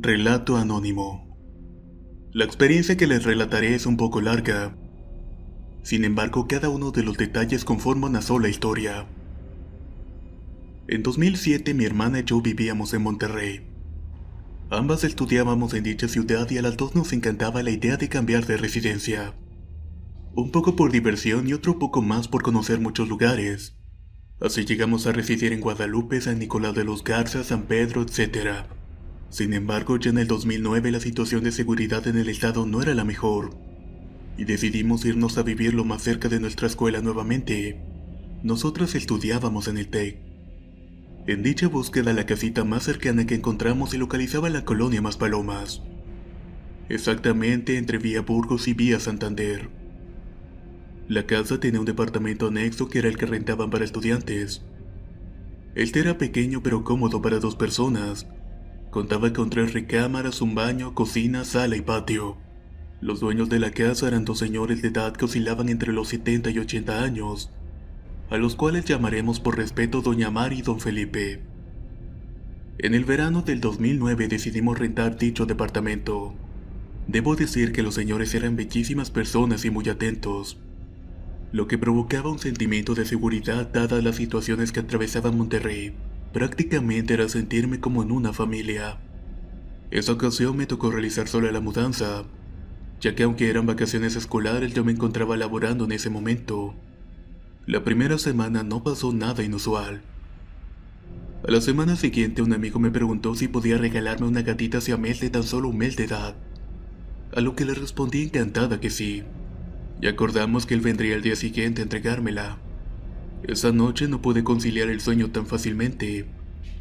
Relato anónimo. La experiencia que les relataré es un poco larga. Sin embargo, cada uno de los detalles conforma una sola historia. En 2007, mi hermana y yo vivíamos en Monterrey. Ambas estudiábamos en dicha ciudad y a las dos nos encantaba la idea de cambiar de residencia. Un poco por diversión y otro poco más por conocer muchos lugares. Así llegamos a residir en Guadalupe, San Nicolás de los Garza, San Pedro, etc. Sin embargo, ya en el 2009 la situación de seguridad en el estado no era la mejor, y decidimos irnos a vivir lo más cerca de nuestra escuela nuevamente. Nosotras estudiábamos en el TEC. En dicha búsqueda, la casita más cercana que encontramos se localizaba en la colonia Maspalomas, exactamente entre Vía Burgos y Vía Santander. La casa tenía un departamento anexo que era el que rentaban para estudiantes. Este era pequeño pero cómodo para dos personas. Contaba con 3 recámaras, un baño, cocina, sala y patio. Los dueños de la casa eran dos señores de edad que oscilaban entre los 70 y 80 años, a los cuales llamaremos por respeto Doña Mari y Don Felipe. En el verano del 2009 decidimos rentar dicho departamento. Debo decir que los señores eran bellísimas personas y muy atentos, lo que provocaba un sentimiento de seguridad dadas las situaciones que atravesaba Monterrey. Prácticamente era sentirme como en una familia. Esa ocasión me tocó realizar sola la mudanza, ya que aunque eran vacaciones escolares yo me encontraba laborando en ese momento. La primera semana no pasó nada inusual. A la semana siguiente un amigo me preguntó si podía regalarme una gatita siamés de tan solo un mes de edad, a lo que le respondí encantada que sí, y acordamos que él vendría al día siguiente a entregármela. Esa noche no pude conciliar el sueño tan fácilmente.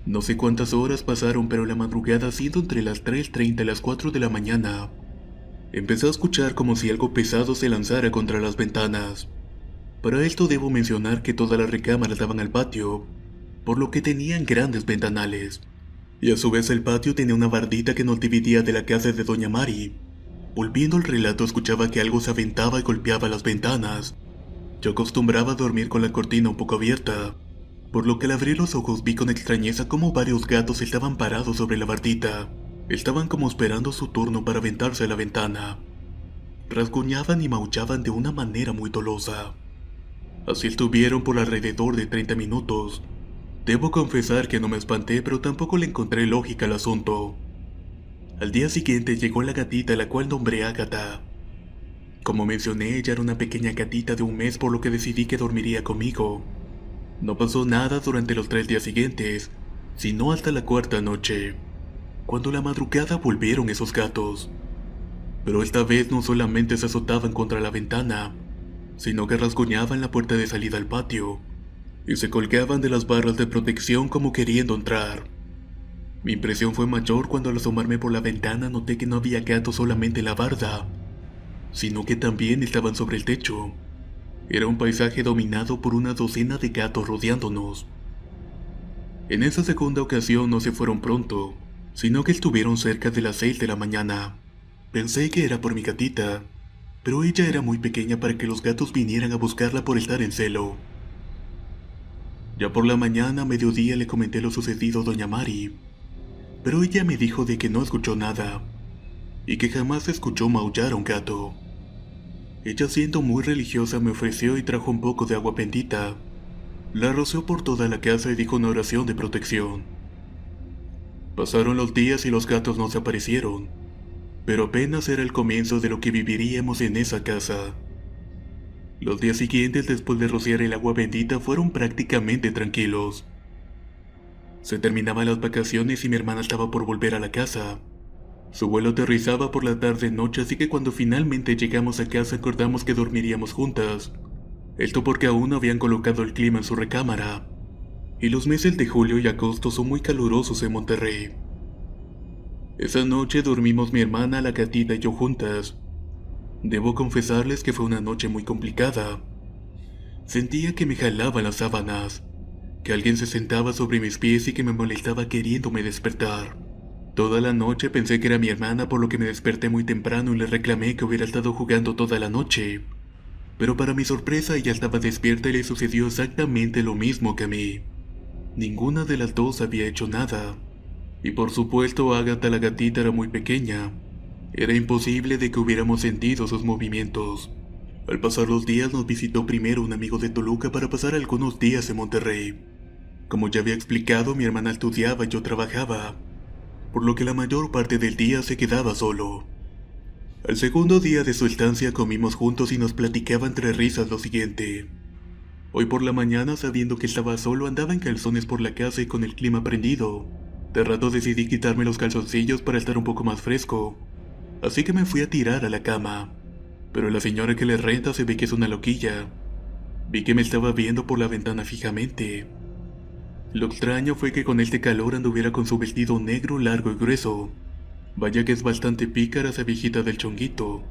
No sé cuántas horas pasaron, pero la madrugada, siendo entre las 3:30 y las 4 de la mañana, empecé a escuchar como si algo pesado se lanzara contra las ventanas. Para esto debo mencionar que todas las recámaras daban al patio, por lo que tenían grandes ventanales, y a su vez el patio tenía una bardita que nos dividía de la casa de Doña Mari. Volviendo al relato, escuchaba que algo se aventaba y golpeaba las ventanas. Yo acostumbraba a dormir con la cortina un poco abierta, por lo que al abrir los ojos vi con extrañeza cómo varios gatos estaban parados sobre la bardita. Estaban como esperando su turno para aventarse a la ventana. Rasguñaban y maullaban de una manera muy dolosa. Así estuvieron por alrededor de 30 minutos. Debo confesar que no me espanté, pero tampoco le encontré lógica al asunto. Al día siguiente llegó la gatita, la cual nombré Ágata. Como mencioné, ella era una pequeña gatita de un mes, por lo que decidí que dormiría conmigo. No pasó nada durante los 3 días siguientes, sino hasta la 4ª noche, cuando a la madrugada volvieron esos gatos. Pero esta vez no solamente se azotaban contra la ventana, sino que rasguñaban la puerta de salida al patio, y se colgaban de las barras de protección como queriendo entrar. Mi impresión fue mayor cuando al asomarme por la ventana noté que no había gatos solamente en la barda, sino que también estaban sobre el techo. Era un paisaje dominado por una docena de gatos rodeándonos. En esa segunda ocasión no se fueron pronto, sino que estuvieron cerca de las 6 de la mañana. Pensé que era por mi gatita, pero ella era muy pequeña para que los gatos vinieran a buscarla por estar en celo. Ya por la mañana, a mediodía, le comenté lo sucedido a Doña Mari, pero ella me dijo de que no escuchó nada, y que jamás escuchó maullar a un gato. Ella, siendo muy religiosa, me ofreció y trajo un poco de agua bendita. La roció por toda la casa y dijo una oración de protección. Pasaron los días y los gatos no se aparecieron, pero apenas era el comienzo de lo que viviríamos en esa casa. Los días siguientes, después de rociar el agua bendita, fueron prácticamente tranquilos. Se terminaban las vacaciones y mi hermana estaba por volver a la casa. Su vuelo aterrizaba por la tarde-noche, así que cuando finalmente llegamos a casa acordamos que dormiríamos juntas. Esto porque aún no habían colocado el clima en su recámara, y los meses de julio y agosto son muy calurosos en Monterrey. Esa noche dormimos mi hermana, la gatita y yo juntas. Debo confesarles que fue una noche muy complicada. Sentía que me jalaban las sábanas, que alguien se sentaba sobre mis pies y que me molestaba queriéndome despertar. Toda la noche pensé que era mi hermana, por lo que me desperté muy temprano y le reclamé que hubiera estado jugando toda la noche. Pero para mi sorpresa ella estaba despierta y le sucedió exactamente lo mismo que a mí. Ninguna de las dos había hecho nada. Y por supuesto, Agatha la gatita era muy pequeña. Era imposible de que hubiéramos sentido sus movimientos. Al pasar los días nos visitó primero un amigo de Toluca para pasar algunos días en Monterrey. Como ya había explicado, mi hermana estudiaba y yo trabajaba, por lo que la mayor parte del día se quedaba solo. Al segundo día de su estancia comimos juntos y nos platicaba entre risas lo siguiente. Hoy por la mañana, sabiendo que estaba solo, andaba en calzones por la casa y con el clima prendido. De rato decidí quitarme los calzoncillos para estar un poco más fresco, así que me fui a tirar a la cama. Pero la señora que le renta se ve que es una loquilla. Vi que me estaba viendo por la ventana fijamente. Lo extraño fue que con este calor anduviera con su vestido negro largo y grueso. Vaya que es bastante pícara esa viejita del chonguito.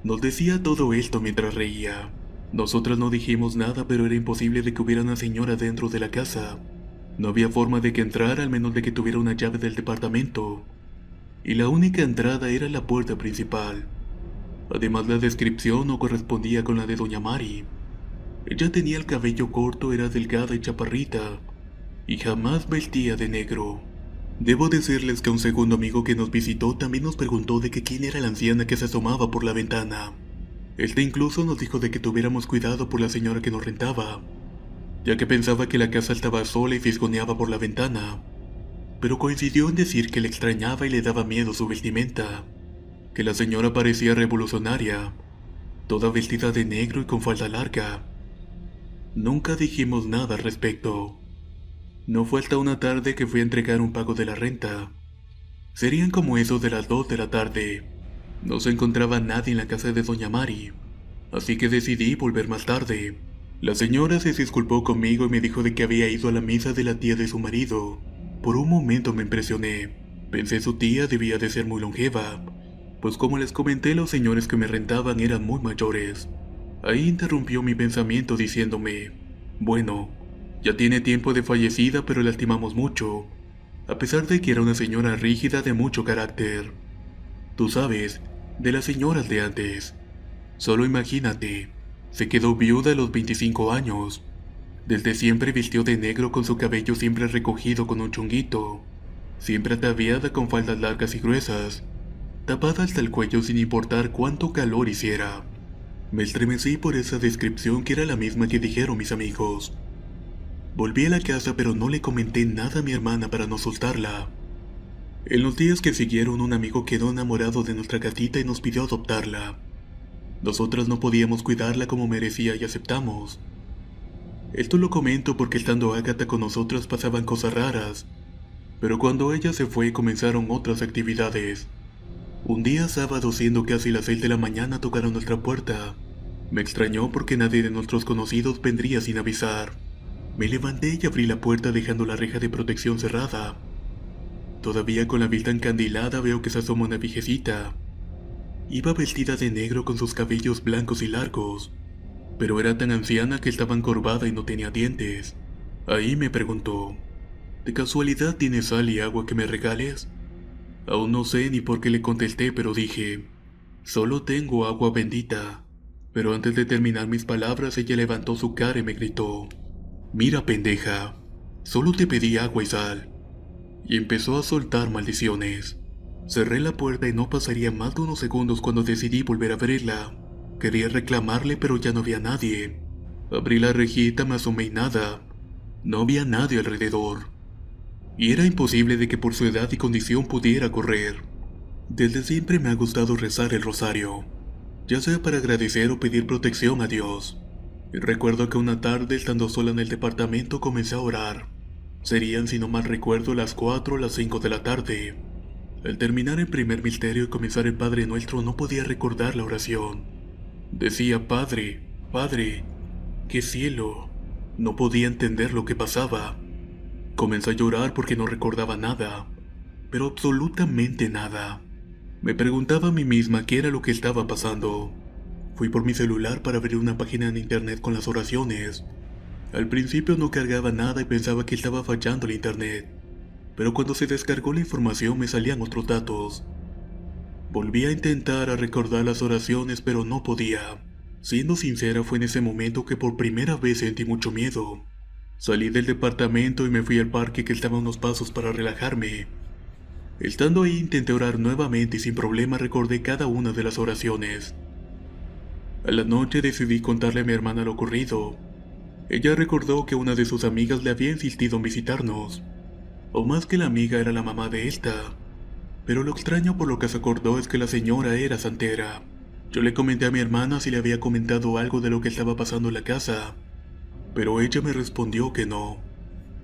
Nos decía todo esto mientras reía. Nosotras no dijimos nada, pero era imposible de que hubiera una señora dentro de la casa. No había forma de que entrara, al menos de que tuviera una llave del departamento. Y la única entrada era la puerta principal. Además, la descripción no correspondía con la de doña Mari. Ella tenía el cabello corto, era delgada y chaparrita, y jamás vestía de negro. Debo decirles que un segundo amigo que nos visitó también nos preguntó de que quién era la anciana que se asomaba por la ventana. Este incluso nos dijo de que tuviéramos cuidado por la señora que nos rentaba, ya que pensaba que la casa estaba sola y fisgoneaba por la ventana, pero coincidió en decir que le extrañaba y le daba miedo su vestimenta, que la señora parecía revolucionaria, toda vestida de negro y con falda larga. Nunca dijimos nada al respecto. No fue hasta una tarde que fui a entregar un pago de la renta. Serían como esos de las 2 de la tarde. No se encontraba nadie en la casa de doña Mari, así que decidí volver más tarde. La señora se disculpó conmigo y me dijo de que había ido a la misa de la tía de su marido. Por un momento me impresioné. Pensé su tía debía de ser muy longeva, pues como les comenté, los señores que me rentaban eran muy mayores. Ahí interrumpió mi pensamiento diciéndome: bueno, ya tiene tiempo de fallecida, pero la estimamos mucho, a pesar de que era una señora rígida de mucho carácter. Tú sabes, de las señoras de antes. Solo imagínate, se quedó viuda a los 25 años. Desde siempre vistió de negro con su cabello siempre recogido con un chonguito, siempre ataviada con faldas largas y gruesas, tapada hasta el cuello sin importar cuánto calor hiciera. Me estremecí por esa descripción que era la misma que dijeron mis amigos. Volví a la casa, pero no le comenté nada a mi hermana para no asustarla. En los días que siguieron, un amigo quedó enamorado de nuestra gatita y nos pidió adoptarla. Nosotras no podíamos cuidarla como merecía y aceptamos. Esto lo comento porque estando Agatha con nosotras pasaban cosas raras, pero cuando ella se fue comenzaron otras actividades. Un día sábado, siendo casi las 6 de la mañana, tocaron nuestra puerta. Me extrañó porque nadie de nuestros conocidos vendría sin avisar. Me levanté y abrí la puerta dejando la reja de protección cerrada. Todavía con la vista encandilada veo que se asoma una viejecita. Iba vestida de negro con sus cabellos blancos y largos, pero era tan anciana que estaba encorvada y no tenía dientes. Ahí me preguntó: ¿de casualidad tienes sal y agua que me regales? Aún no sé ni por qué le contesté, pero dije: solo tengo agua bendita. Pero antes de terminar mis palabras, ella levantó su cara y me gritó: mira, pendeja, solo te pedí agua y sal. Y empezó a soltar maldiciones. Cerré la puerta y no pasaría más de unos segundos cuando decidí volver a abrirla. Quería reclamarle, pero ya no había nadie. Abrí la rejita, me asomé y nada. No había nadie alrededor. Y era imposible de que por su edad y condición pudiera correr. Desde siempre me ha gustado rezar el rosario, ya sea para agradecer o pedir protección a Dios. Y recuerdo que una tarde, estando sola en el departamento, comencé a orar. Serían, si no mal recuerdo, las 4 o las 5 de la tarde. Al terminar el primer misterio y comenzar el Padre Nuestro, no podía recordar la oración. Decía: Padre, Padre, qué cielo. No podía entender lo que pasaba. Comencé a llorar porque no recordaba nada, pero absolutamente nada. Me preguntaba a mí misma qué era lo que estaba pasando. Fui por mi celular para abrir una página en internet con las oraciones. Al principio no cargaba nada y pensaba que estaba fallando el internet, pero cuando se descargó la información me salían otros datos. Volví a intentar recordar las oraciones, pero no podía. Siendo sincera, fue en ese momento que por primera vez sentí mucho miedo. Salí del departamento y me fui al parque que estaba a unos pasos para relajarme. Estando ahí intenté orar nuevamente y sin problema recordé cada una de las oraciones. A la noche decidí contarle a mi hermana lo ocurrido. Ella recordó que una de sus amigas le había insistido en visitarnos, o más que la amiga era la mamá de esta. Pero lo extraño por lo que se acordó es que la señora era santera. Yo le comenté a mi hermana si le había comentado algo de lo que estaba pasando en la casa, pero ella me respondió que no.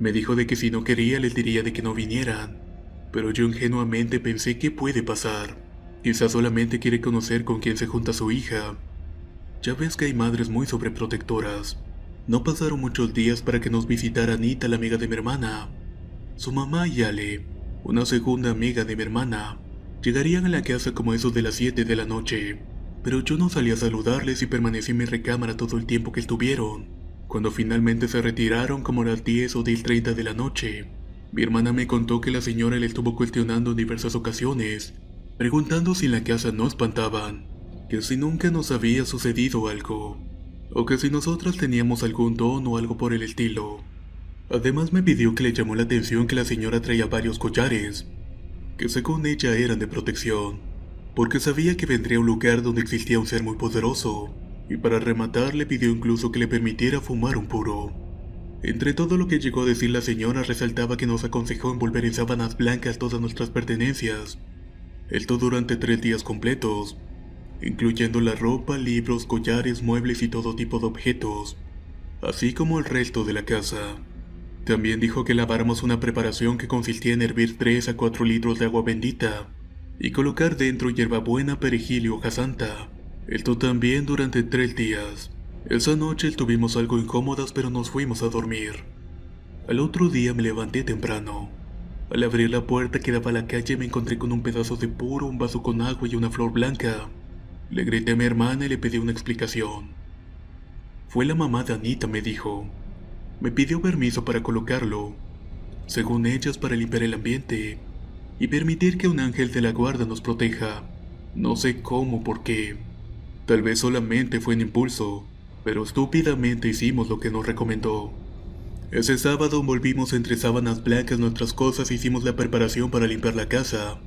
Me dijo de que si no quería les diría de que no vinieran, pero yo ingenuamente pensé qué puede pasar. Quizás solamente quiere conocer con quién se junta su hija. Ya ves que hay madres muy sobreprotectoras. No pasaron muchos días para que nos visitara Anita, la amiga de mi hermana. Su mamá y Ale, una segunda amiga de mi hermana, llegarían a la casa como eso de las 7 de la noche, pero yo no salí a saludarles y permanecí en mi recámara todo el tiempo que estuvieron. Cuando finalmente se retiraron como a las 10 o 10:30 de la noche, mi hermana me contó que la señora le estuvo cuestionando en diversas ocasiones, preguntando si en la casa no espantaban, que si nunca nos había sucedido algo, o que si nosotras teníamos algún don o algo por el estilo. Además me pidió que le llamó la atención que la señora traía varios collares, que según ella eran de protección, porque sabía que vendría a un lugar donde existía un ser muy poderoso, y para rematar le pidió incluso que le permitiera fumar un puro. Entre todo lo que llegó a decir la señora resaltaba que nos aconsejó envolver en sábanas blancas todas nuestras pertenencias, esto durante 3 días completos, incluyendo la ropa, libros, collares, muebles y todo tipo de objetos, así como el resto de la casa. También dijo que laváramos una preparación que consistía en hervir 3 a 4 litros de agua bendita y colocar dentro hierbabuena, perejil y hoja santa. Esto también durante 3 días. Esa noche estuvimos algo incómodas pero nos fuimos a dormir. Al otro día me levanté temprano. Al abrir la puerta que daba a la calle me encontré con un pedazo de puro, un vaso con agua y una flor blanca. Le grité a mi hermana y le pedí una explicación. Fue la mamá de Anita, me dijo. Me pidió permiso para colocarlo, según ellas para limpiar el ambiente y permitir que un ángel de la guarda nos proteja. No sé cómo, por qué. Tal vez solamente fue en impulso, pero estúpidamente hicimos lo que nos recomendó. Ese sábado envolvimos entre sábanas blancas nuestras cosas e hicimos la preparación para limpiar la casa.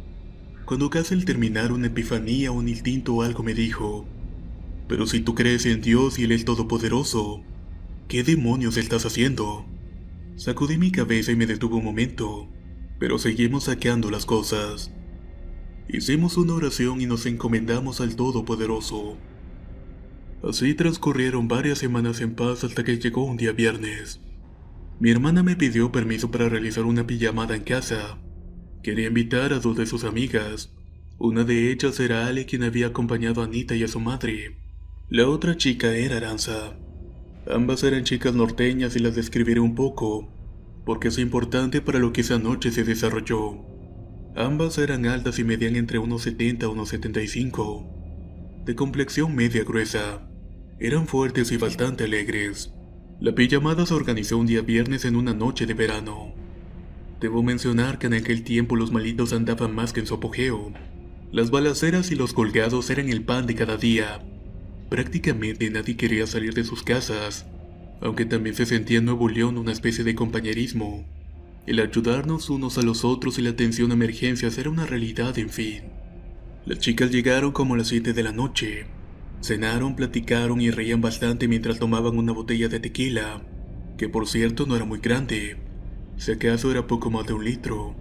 Cuando casi al terminar una epifanía, un instinto o algo me dijo: pero si tú crees en Dios y Él es todopoderoso, ¿qué demonios estás haciendo? Sacudí mi cabeza y me detuve un momento, pero seguimos saqueando las cosas. Hicimos una oración y nos encomendamos al Todopoderoso. Así transcurrieron varias semanas en paz hasta que llegó un día viernes. Mi hermana me pidió permiso para realizar una pijamada en casa. Quería invitar a 2 de sus amigas. Una de ellas era Ale, quien había acompañado a Anita y a su madre. La otra chica era Aranza. Ambas eran chicas norteñas y las describiré un poco, porque es importante para lo que esa noche se desarrolló. Ambas eran altas y medían entre unos 70 a unos 75, de complexión media gruesa. Eran fuertes y bastante alegres. La pijamada se organizó un día viernes en una noche de verano. Debo mencionar que en aquel tiempo los malitos andaban más que en su apogeo. Las balaceras y los colgados eran el pan de cada día. Prácticamente nadie quería salir de sus casas, aunque también se sentía en Nuevo León una especie de compañerismo. El ayudarnos unos a los otros y la atención a emergencias era una realidad, en fin. Las chicas llegaron como a las 7 de la noche. Cenaron, platicaron y reían bastante mientras tomaban una botella de tequila, que por cierto no era muy grande, si acaso era poco más de 1 litro,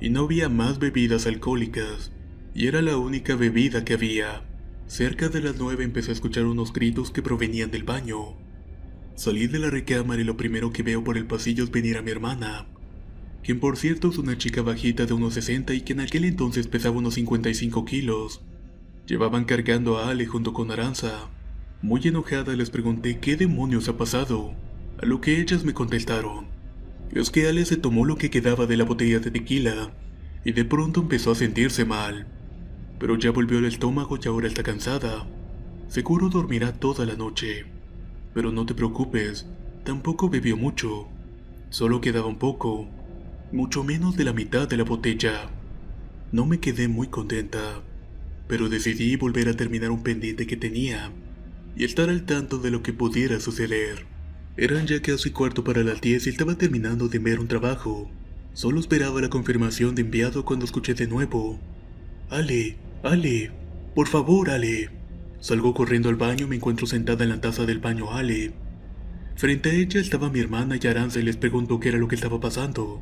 y no había más bebidas alcohólicas, y era la única bebida que había. Cerca de las 9 empecé a escuchar unos gritos que provenían del baño. Salí de la recámara y lo primero que veo por el pasillo es venir a mi hermana, quien por cierto es una chica bajita de unos 60 y que en aquel entonces pesaba unos 55 kilos. Llevaban cargando a Ale junto con Aranza. Muy enojada les pregunté qué demonios ha pasado, a lo que ellas me contestaron: es que Ale se tomó lo que quedaba de la botella de tequila y de pronto empezó a sentirse mal. Pero ya volvió al estómago y ahora está cansada. Seguro dormirá toda la noche. Pero no te preocupes, tampoco bebió mucho. Solo quedaba un poco, mucho menos de la mitad de la botella. No me quedé muy contenta, pero decidí volver a terminar un pendiente que tenía y estar al tanto de lo que pudiera suceder. Eran ya casi 9:15 y estaba terminando de enviar un trabajo. Solo esperaba la confirmación de enviado cuando escuché de nuevo: Ale, Ale, por favor, Ale. Salgo corriendo al baño y me encuentro sentada en la taza del baño Ale. Frente a ella estaba mi hermana y Aranza y les preguntó qué era lo que estaba pasando.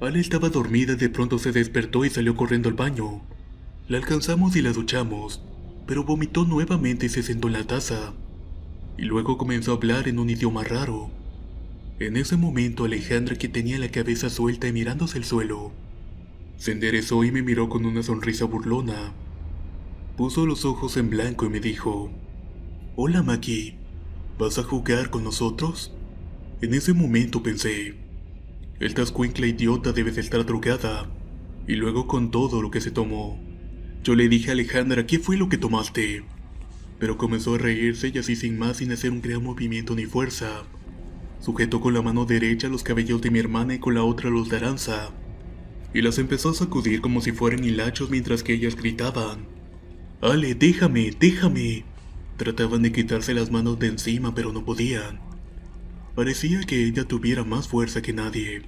Ale estaba dormida y de pronto se despertó y salió corriendo al baño. La alcanzamos y la duchamos, pero vomitó nuevamente y se sentó en la taza. Y luego comenzó a hablar en un idioma raro. En ese momento Alejandra, que tenía la cabeza suelta y mirándose al suelo, se enderezó y me miró con una sonrisa burlona. Puso los ojos en blanco y me dijo: Hola Maki, ¿vas a jugar con nosotros? En ese momento pensé: esta escuincla idiota debe de estar drogada. Y luego con todo lo que se tomó, yo le dije a Alejandra: ¿qué fue lo que tomaste? Pero comenzó a reírse y así sin más, sin hacer un gran movimiento ni fuerza, sujetó con la mano derecha los cabellos de mi hermana y con la otra los de Aranza, y las empezó a sacudir como si fueran hilachos mientras que ellas gritaban: Ale, déjame, déjame. Trataban de quitarse las manos de encima pero no podían. Parecía que ella tuviera más fuerza que nadie.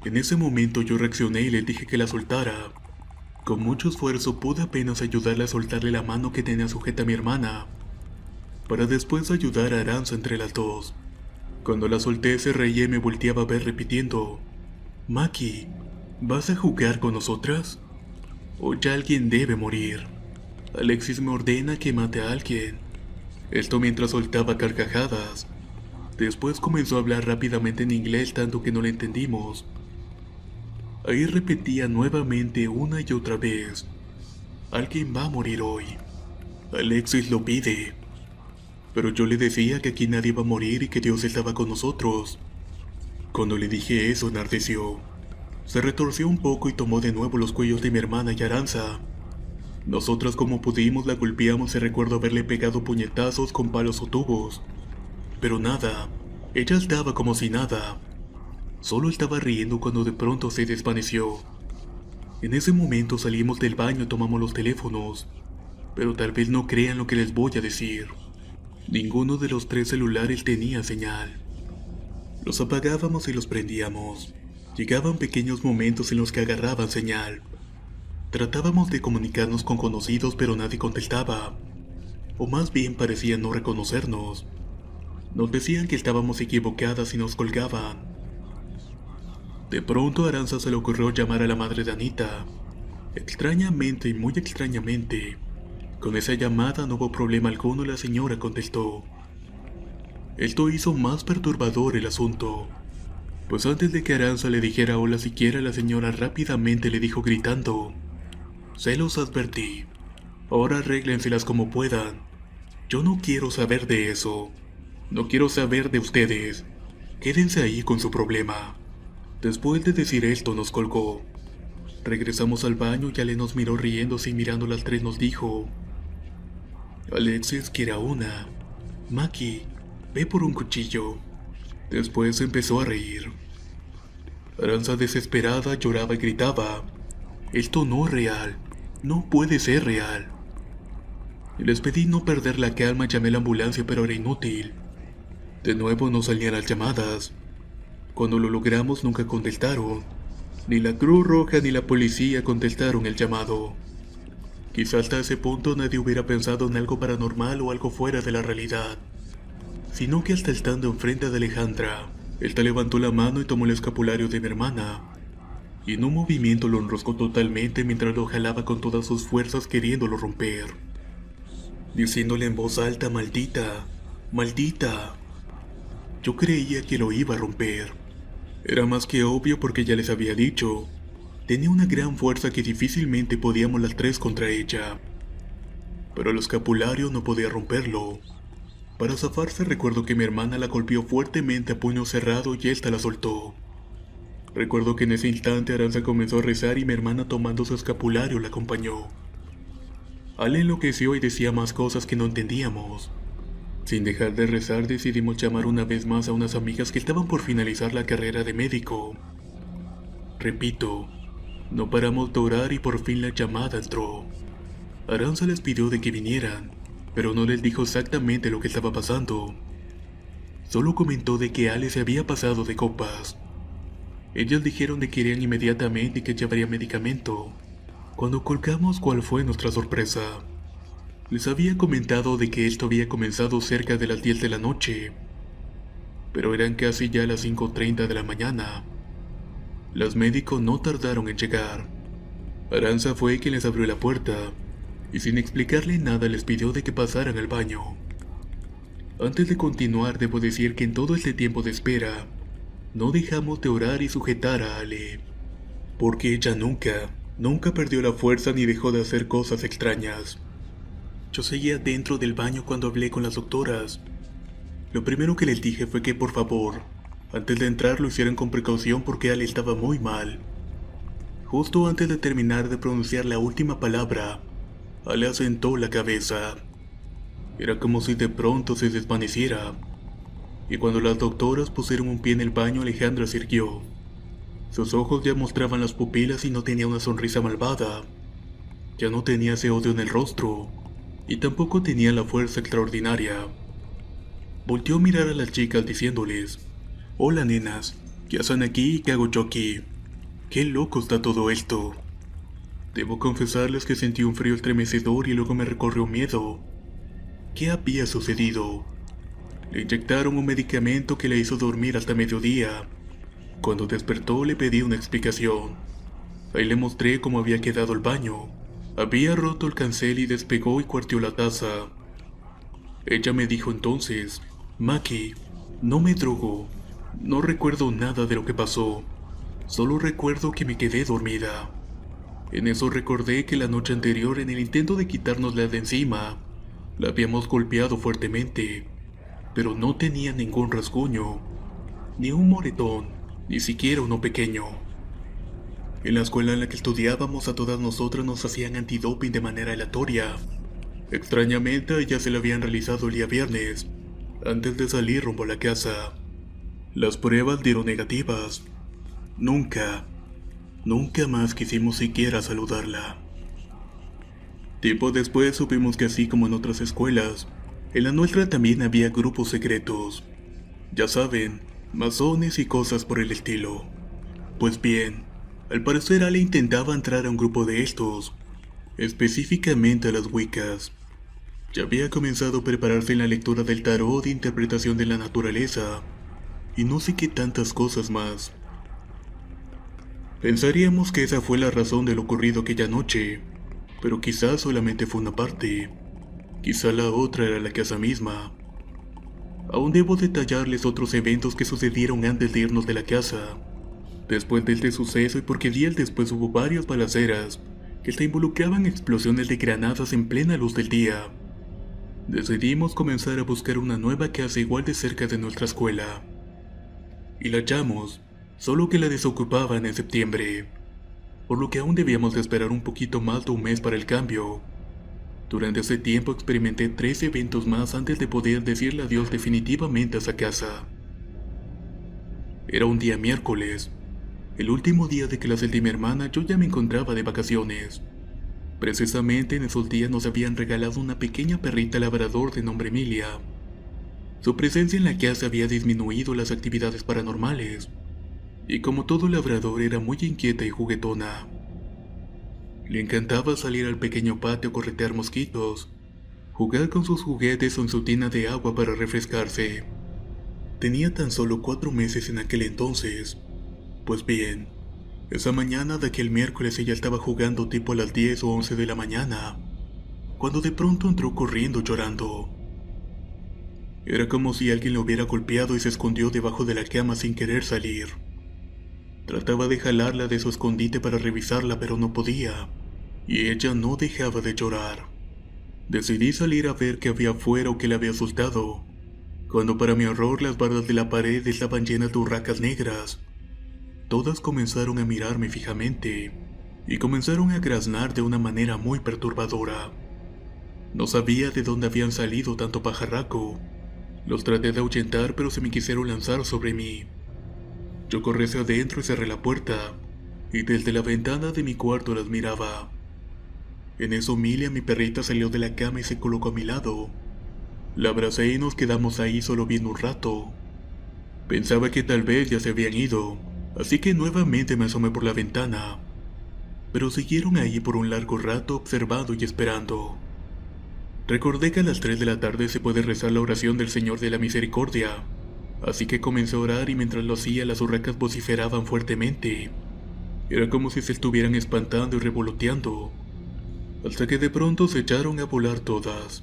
En ese momento yo reaccioné y le dije que la soltara. Con mucho esfuerzo pude apenas ayudarle a soltarle la mano que tenía sujeta a mi hermana, para después ayudar a Aranza entre las dos. Cuando la solté se reía y me volteaba a ver repitiendo: Maki, ¿vas a jugar con nosotras? O ya alguien debe morir. Alexis me ordena que mate a alguien. Esto mientras soltaba carcajadas. Después comenzó a hablar rápidamente en inglés tanto que no le entendimos. Ahí repetía nuevamente una y otra vez: alguien va a morir hoy. Alexis lo pide. Pero yo le decía que aquí nadie va a morir y que Dios estaba con nosotros. Cuando le dije eso, enardeció. Se retorció un poco y tomó de nuevo los cuellos de mi hermana y Aranza. Nosotras como pudimos la golpeamos y recuerdo haberle pegado puñetazos con palos o tubos. Pero nada, ella estaba como si nada. Solo estaba riendo cuando de pronto se desvaneció. En ese momento salimos del baño y tomamos los teléfonos. Pero tal vez no crean lo que les voy a decir. Ninguno de los 3 celulares tenía señal. Los apagábamos y los prendíamos. Llegaban pequeños momentos en los que agarraban señal. Tratábamos de comunicarnos con conocidos pero nadie contestaba. O más bien parecían no reconocernos. Nos decían que estábamos equivocadas y nos colgaban. De pronto a Aranza se le ocurrió llamar a la madre de Anita. Extrañamente y muy extrañamente, con esa llamada no hubo problema alguno y la señora contestó. Esto hizo más perturbador el asunto, pues antes de que Aranza le dijera hola siquiera, la señora rápidamente le dijo gritando: Se los advertí, ahora arréglenselas como puedan. Yo no quiero saber de eso. No quiero saber de ustedes. Quédense ahí con su problema. Después de decir esto nos colgó. Regresamos al baño y Ale nos miró riéndose y mirando las 3 nos dijo: Alexis quiere a una. Maki, ve por un cuchillo. Después empezó a reír. Aranza desesperada lloraba y gritaba: Esto no es real. No puede ser real. Y les pedí no perder la calma y llamé a la ambulancia pero era inútil. De nuevo no salían las llamadas. Cuando lo logramos nunca contestaron. Ni la Cruz Roja ni la policía contestaron el llamado. Quizá hasta ese punto nadie hubiera pensado en algo paranormal o algo fuera de la realidad. Sino que hasta estando enfrente de Alejandra, esta levantó la mano y tomó el escapulario de mi hermana. Y en un movimiento lo enroscó totalmente mientras lo jalaba con todas sus fuerzas queriéndolo romper. Diciéndole en voz alta: maldita, maldita. Yo creía que lo iba a romper. Era más que obvio porque ya les había dicho. Tenía una gran fuerza que difícilmente podíamos las 3 contra ella. Pero el escapulario no podía romperlo. Para zafarse recuerdo que mi hermana la golpeó fuertemente a puño cerrado y esta la soltó. Recuerdo que en ese instante Aranza comenzó a rezar y mi hermana tomando su escapulario la acompañó. Ale enloqueció y decía más cosas que no entendíamos. Sin dejar de rezar decidimos llamar una vez más a unas amigas que estaban por finalizar la carrera de médico. Repito, no paramos de orar y por fin la llamada entró. Aranza les pidió de que vinieran, pero no les dijo exactamente lo que estaba pasando. Solo comentó de que Ale se había pasado de copas. Ellas dijeron de que irían inmediatamente y que llevaría medicamento. Cuando colgamos, ¿cuál fue nuestra sorpresa? Les había comentado de que esto había comenzado cerca de las 10 de la noche, pero eran casi ya las 5:30 de la mañana. Los médicos no tardaron en llegar. Aranza fue quien les abrió la puerta, y sin explicarle nada les pidió de que pasaran al baño. Antes de continuar, debo decir que en todo este tiempo de espera, no dejamos de orar y sujetar a Ale, porque ella nunca perdió la fuerza ni dejó de hacer cosas extrañas. Yo seguía dentro del baño cuando hablé con las doctoras. Lo primero que les dije fue que por favor, antes de entrar lo hicieran con precaución porque Ale estaba muy mal. Justo antes de terminar de pronunciar la última palabra, Ale asentó la cabeza. Era como si de pronto se desvaneciera. Y cuando las doctoras pusieron un pie en el baño, Alejandra se irguió. Sus ojos ya mostraban las pupilas y no tenía una sonrisa malvada. Ya no tenía ese odio en el rostro, y tampoco tenía la fuerza extraordinaria. Volteó a mirar a las chicas diciéndoles: «Hola nenas, ¿qué hacen aquí y qué hago yo aquí? Qué loco está todo esto». Debo confesarles que sentí un frío estremecedor y luego me recorrió miedo. ¿Qué había sucedido? Le inyectaron un medicamento que le hizo dormir hasta mediodía. Cuando despertó le pedí una explicación. Ahí le mostré cómo había quedado el baño. Había roto el cancel y despegó y cuarteó la taza. Ella me dijo entonces: «Maki, no me drogo. No recuerdo nada de lo que pasó. Solo recuerdo que me quedé dormida». En eso recordé que la noche anterior, en el intento de quitárnosla de encima, la habíamos golpeado fuertemente, pero no tenía ningún rasguño, ni un moretón, ni siquiera uno pequeño. En la escuela en la que estudiábamos, a todas nosotras nos hacían antidoping de manera aleatoria. Extrañamente a ella se la habían realizado el día viernes, antes de salir rumbo a la casa. Las pruebas dieron negativas. Nunca más quisimos siquiera saludarla. Tiempo después supimos que así como en otras escuelas, en la nuestra también había grupos secretos. Ya saben, masones y cosas por el estilo. Pues bien, al parecer Ale intentaba entrar a un grupo de estos, específicamente a las Wiccas. Ya había comenzado a prepararse en la lectura del tarot e interpretación de la naturaleza, y no sé qué tantas cosas más. Pensaríamos que esa fue la razón de lo ocurrido aquella noche, pero quizás solamente fue una parte. Quizá la otra era la casa misma. Aún debo detallarles otros eventos que sucedieron antes de irnos de la casa. Después de este suceso, y porque días después hubo varias balaceras que se involucraban explosiones de granadas en plena luz del día, decidimos comenzar a buscar una nueva casa igual de cerca de nuestra escuela. Y la hallamos, solo que la desocupaban en septiembre, por lo que aún debíamos de esperar un poquito más de un mes para el cambio. Durante ese tiempo experimenté 3 eventos más antes de poder decirle adiós definitivamente a esa casa. Era un día miércoles, el último día de clases de mi hermana. Yo ya me encontraba de vacaciones. Precisamente en esos días nos habían regalado una pequeña perrita labrador de nombre Emilia. Su presencia en la casa había disminuido las actividades paranormales, y como todo labrador era muy inquieta y juguetona. Le encantaba salir al pequeño patio a corretear mosquitos, jugar con sus juguetes o en su tina de agua para refrescarse. Tenía tan solo 4 meses en aquel entonces. Pues bien, esa mañana de aquel miércoles ella estaba jugando tipo a las 10 o 11 de la mañana, cuando de pronto entró corriendo llorando. Era como si alguien la hubiera golpeado y se escondió debajo de la cama sin querer salir. Trataba de jalarla de su escondite para revisarla, pero no podía, y ella no dejaba de llorar. Decidí salir a ver qué había afuera o qué le había asustado, cuando para mi horror las bardas de la pared estaban llenas de urracas negras. Todas comenzaron a mirarme fijamente, y comenzaron a graznar de una manera muy perturbadora. No sabía de dónde habían salido tanto pajarraco. Los traté de ahuyentar, pero se me quisieron lanzar sobre mí. Yo corrí hacia adentro y cerré la puerta, y desde la ventana de mi cuarto las miraba. En eso Emilia, mi perrita, salió de la cama y se colocó a mi lado. La abracé y nos quedamos ahí solo viendo un rato. Pensaba que tal vez ya se habían ido, así que nuevamente me asomé por la ventana, pero siguieron ahí por un largo rato observando y esperando. Recordé que a las 3 de la tarde se puede rezar la oración del Señor de la Misericordia, así que comencé a orar y mientras lo hacía las urracas vociferaban fuertemente. Era como si se estuvieran espantando y revoloteando, hasta que de pronto se echaron a volar todas.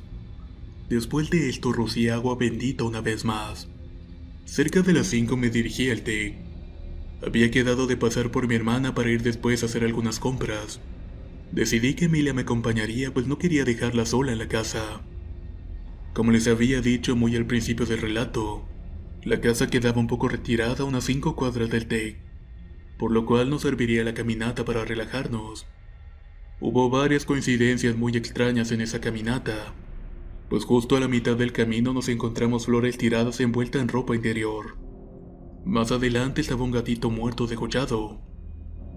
Después de esto rocié agua bendita una vez más. Cerca de las 5 me dirigí al TEC. Había quedado de pasar por mi hermana para ir después a hacer algunas compras. Decidí que Emilia me acompañaría pues no quería dejarla sola en la casa. Como les había dicho muy al principio del relato, la casa quedaba un poco retirada a unas 5 cuadras del TEC, por lo cual nos serviría la caminata para relajarnos. Hubo varias coincidencias muy extrañas en esa caminata, pues justo a la mitad del camino nos encontramos flores tiradas envueltas en ropa interior. Más adelante estaba un gatito muerto degollado,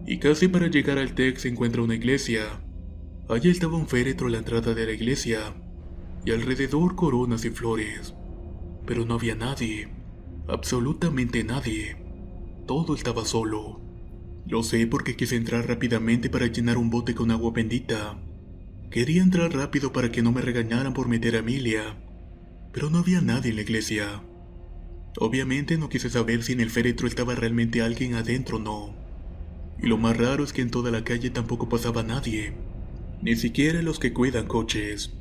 y casi para llegar al TEC se encuentra una iglesia. Allí estaba un féretro a la entrada de la iglesia, y alrededor coronas y flores, pero no había nadie, absolutamente nadie. Todo estaba solo. Lo sé porque quise entrar rápidamente para llenar un bote con agua bendita. Quería entrar rápido para que no me regañaran por meter a Emilia, pero no había nadie en la iglesia. Obviamente no quise saber si en el féretro estaba realmente alguien adentro o no. Y lo más raro es que en toda la calle tampoco pasaba nadie, ni siquiera los que cuidan coches.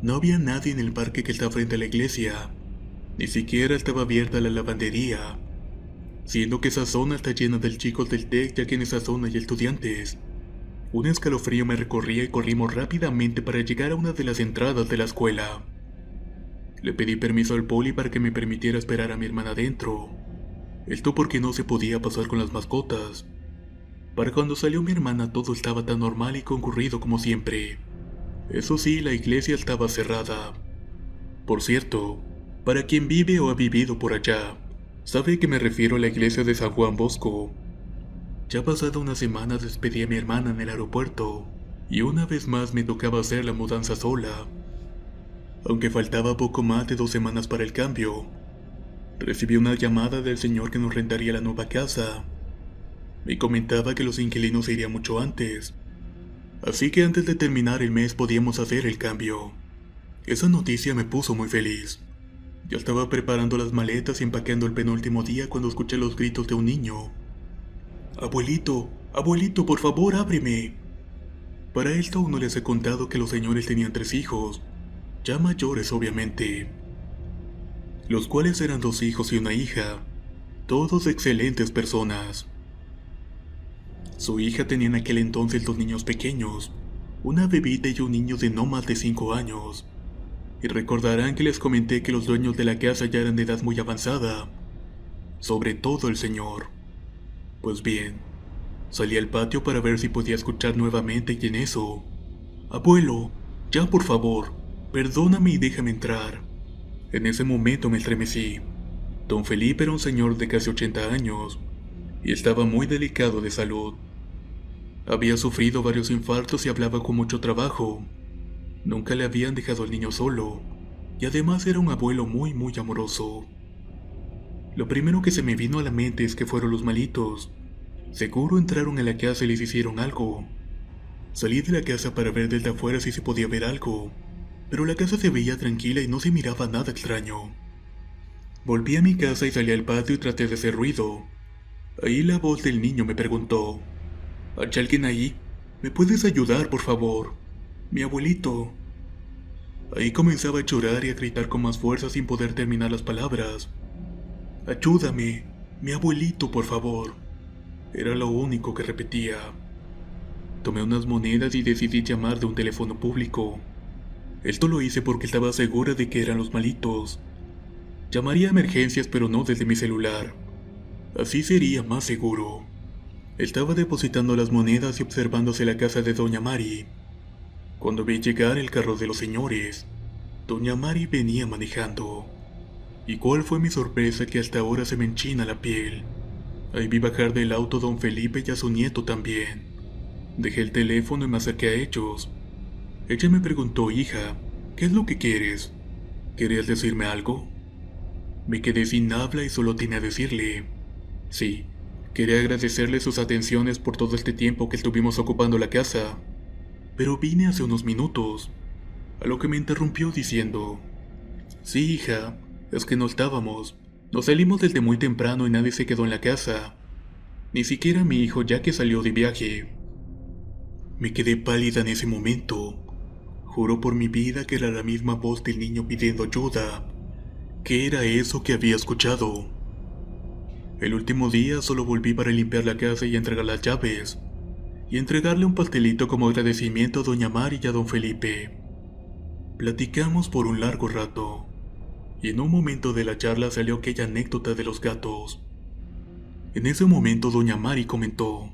No había nadie en el parque que está frente a la iglesia, ni siquiera estaba abierta la lavandería, siendo que esa zona está llena de chicos del TEC ya que en esa zona hay estudiantes. Un escalofrío me recorría y corrimos rápidamente para llegar a una de las entradas de la escuela. Le pedí permiso al poli para que me permitiera esperar a mi hermana adentro. Esto porque no se podía pasar con las mascotas. Para cuando salió mi hermana todo estaba tan normal y concurrido como siempre. Eso sí, la iglesia estaba cerrada. Por cierto, para quien vive o ha vivido por allá, sabe que me refiero a la iglesia de San Juan Bosco. Ya pasada una semana despedí a mi hermana en el aeropuerto, y una vez más me tocaba hacer la mudanza sola. Aunque faltaba poco más de 2 semanas para el cambio, recibí una llamada del señor que nos rentaría la nueva casa. Me comentaba que los inquilinos se irían mucho antes, así que antes de terminar el mes podíamos hacer el cambio. Esa noticia me puso muy feliz. Ya estaba preparando las maletas y empaqueando el penúltimo día cuando escuché los gritos de un niño. «Abuelito, abuelito, por favor, ábreme». Para esto aún no les he contado que los señores tenían 3 hijos, ya mayores obviamente, los cuales eran 2 hijos y una hija, todos excelentes personas. Su hija tenía en aquel entonces 2 niños pequeños, una bebita y un niño de no más de 5 años. Y recordarán que les comenté que los dueños de la casa ya eran de edad muy avanzada, sobre todo el señor. Pues bien, salí al patio para ver si podía escuchar nuevamente y en eso: «Abuelo, ya por favor, perdóname y déjame entrar». En ese momento me estremecí. Don Felipe era un señor de casi 80 años, y estaba muy delicado de salud. Había sufrido varios infartos y hablaba con mucho trabajo. Nunca le habían dejado al niño solo, y además era un abuelo muy amoroso. Lo primero que se me vino a la mente es que fueron los malitos. Seguro entraron a la casa y les hicieron algo. Salí de la casa para ver desde afuera si se podía ver algo, pero la casa se veía tranquila y no se miraba nada extraño. Volví a mi casa y salí al patio y traté de hacer ruido. Ahí la voz del niño me preguntó: «¿Hay alguien ahí? ¿Me puedes ayudar, por favor? Mi abuelito». Ahí comenzaba a llorar y a gritar con más fuerza sin poder terminar las palabras. «Ayúdame, mi abuelito, por favor». Era lo único que repetía. Tomé unas monedas y decidí llamar de un teléfono público. Esto lo hice porque estaba segura de que eran los malitos. Llamaría a emergencias, pero no desde mi celular. Así sería más seguro. Estaba depositando las monedas y observándose la casa de Doña Mari, cuando vi llegar el carro de los señores. Doña Mari venía manejando. ¿Y cuál fue mi sorpresa que hasta ahora se me enchina la piel? Ahí vi bajar del auto a Don Felipe y a su nieto también. Dejé el teléfono y me acerqué a ellos. Ella me preguntó: «Hija, ¿qué es lo que quieres? ¿Querías decirme algo?». Me quedé sin habla y solo tenía a decirle. Sí, quería agradecerle sus atenciones por todo este tiempo que estuvimos ocupando la casa. Pero vine hace unos minutos, a lo que me interrumpió diciendo: sí, hija, es que no estábamos. Nos salimos desde muy temprano y nadie se quedó en la casa. Ni siquiera mi hijo, ya que salió de viaje. Me quedé pálida en ese momento. Juro por mi vida que era la misma voz del niño pidiendo ayuda. ¿Qué era eso que había escuchado? El último día solo volví para limpiar la casa y entregar las llaves, y entregarle un pastelito como agradecimiento a doña Mari y a don Felipe. Platicamos por un largo rato, y en un momento de la charla salió aquella anécdota de los gatos. En ese momento doña Mari comentó: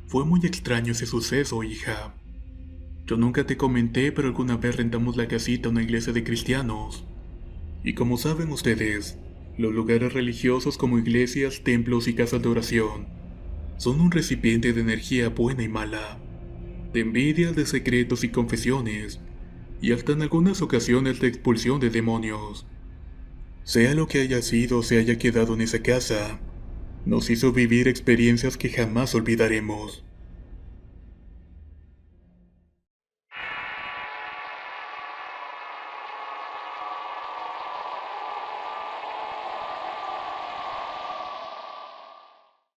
fue muy extraño ese suceso, hija. Yo nunca te comenté, pero alguna vez rentamos la casita a una iglesia de cristianos. Y como saben ustedes, los lugares religiosos como iglesias, templos y casas de oración son un recipiente de energía buena y mala, de envidias, de secretos y confesiones, y hasta en algunas ocasiones de expulsión de demonios. Sea lo que haya sido o se haya quedado en esa casa, nos hizo vivir experiencias que jamás olvidaremos.